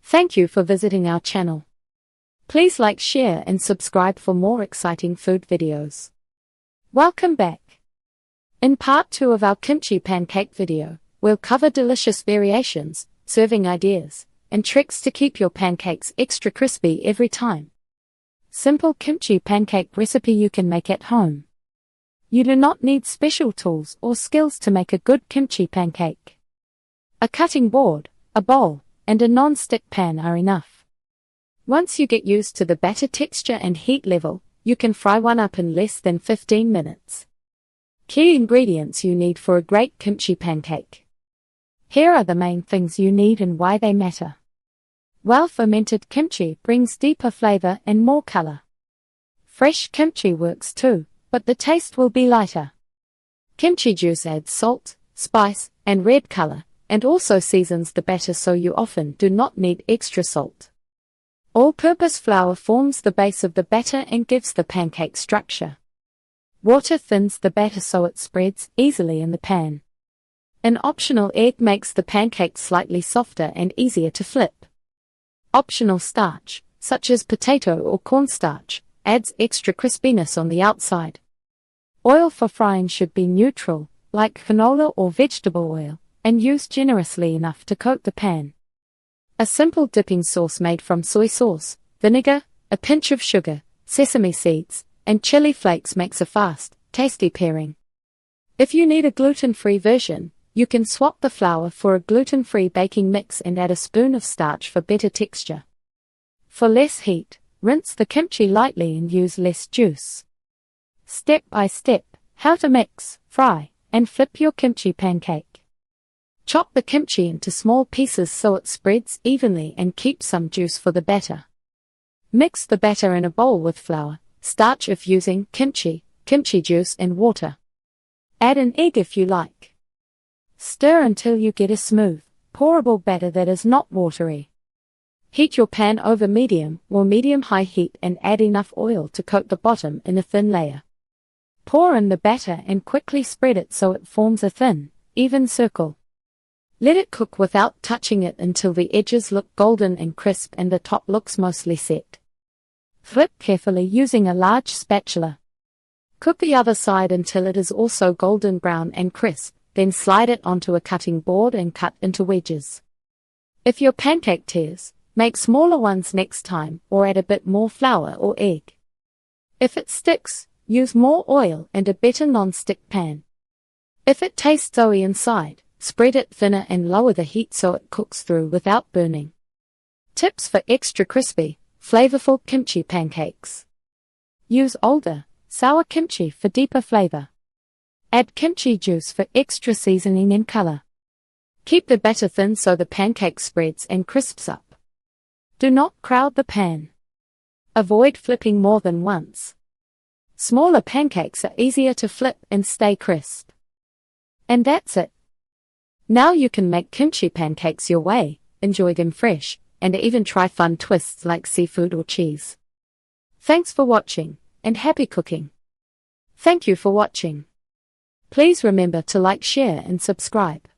Thank you for visiting our channel. Please like, share and subscribe for more exciting food videos. Welcome back. In part 2 of our kimchi pancake video, we'll cover delicious variations, serving ideas, and tricks to keep your pancakes extra crispy every time. Simple kimchi pancake recipe you can make at home. You do not need special tools or skills to make a good kimchi pancake. A cutting board, a bowl, and a non-stick pan are enough. Once you get used to the batter texture and heat level, you can fry one up in less than 15 minutes. Key ingredients you need for a great kimchi pancake. Here are the main things you need and why they matter. Well-fermented kimchi brings deeper flavor and more color. Fresh kimchi works too, but the taste will be lighter. Kimchi juice adds salt, spice, and red color, and also seasons the batter so you often do not need extra salt. All-purpose flour forms the base of the batter and gives the pancake structure. Water thins the batter so it spreads easily in the pan. An optional egg makes the pancake slightly softer and easier to flip. Optional starch, such as potato or cornstarch, adds extra crispiness on the outside. Oil for frying should be neutral, like canola or vegetable oil, and used generously enough to coat the pan. A simple dipping sauce made from soy sauce, vinegar, a pinch of sugar, sesame seeds, and chili flakes makes a fast, tasty pairing. If you need a gluten-free version, you can swap the flour for a gluten-free baking mix and add a spoon of starch for better texture. For less heat, rinse the kimchi lightly and use less juice. Step by step, how to mix, fry, and flip your kimchi pancake. Chop the kimchi into small pieces so it spreads evenly and keep some juice for the batter. Mix the batter in a bowl with flour, starch if using kimchi juice and water. Add an egg if you like. Stir until you get a smooth, pourable batter that is not watery. Heat your pan over medium or medium-high heat and add enough oil to coat the bottom in a thin layer. Pour in the batter and quickly spread it so it forms a thin, even circle. Let it cook without touching it until the edges look golden and crisp and the top looks mostly set. Flip carefully using a large spatula. Cook the other side until it is also golden brown and crisp, then slide it onto a cutting board and cut into wedges. If your pancake tears, make smaller ones next time or add a bit more flour or egg. If it sticks, use more oil and a better non-stick pan. If it tastes doughy inside, spread it thinner and lower the heat so it cooks through without burning. Tips for extra crispy, flavorful kimchi pancakes. Use older, sour kimchi for deeper flavor. Add kimchi juice for extra seasoning and color. Keep the batter thin so the pancake spreads and crisps up. Do not crowd the pan. Avoid flipping more than once. Smaller pancakes are easier to flip and stay crisp. And that's it. Now you can make kimchi pancakes your way, enjoy them fresh, and even try fun twists like seafood or cheese. Thanks for watching, and happy cooking. Thank you for watching. Please remember to like, share and subscribe.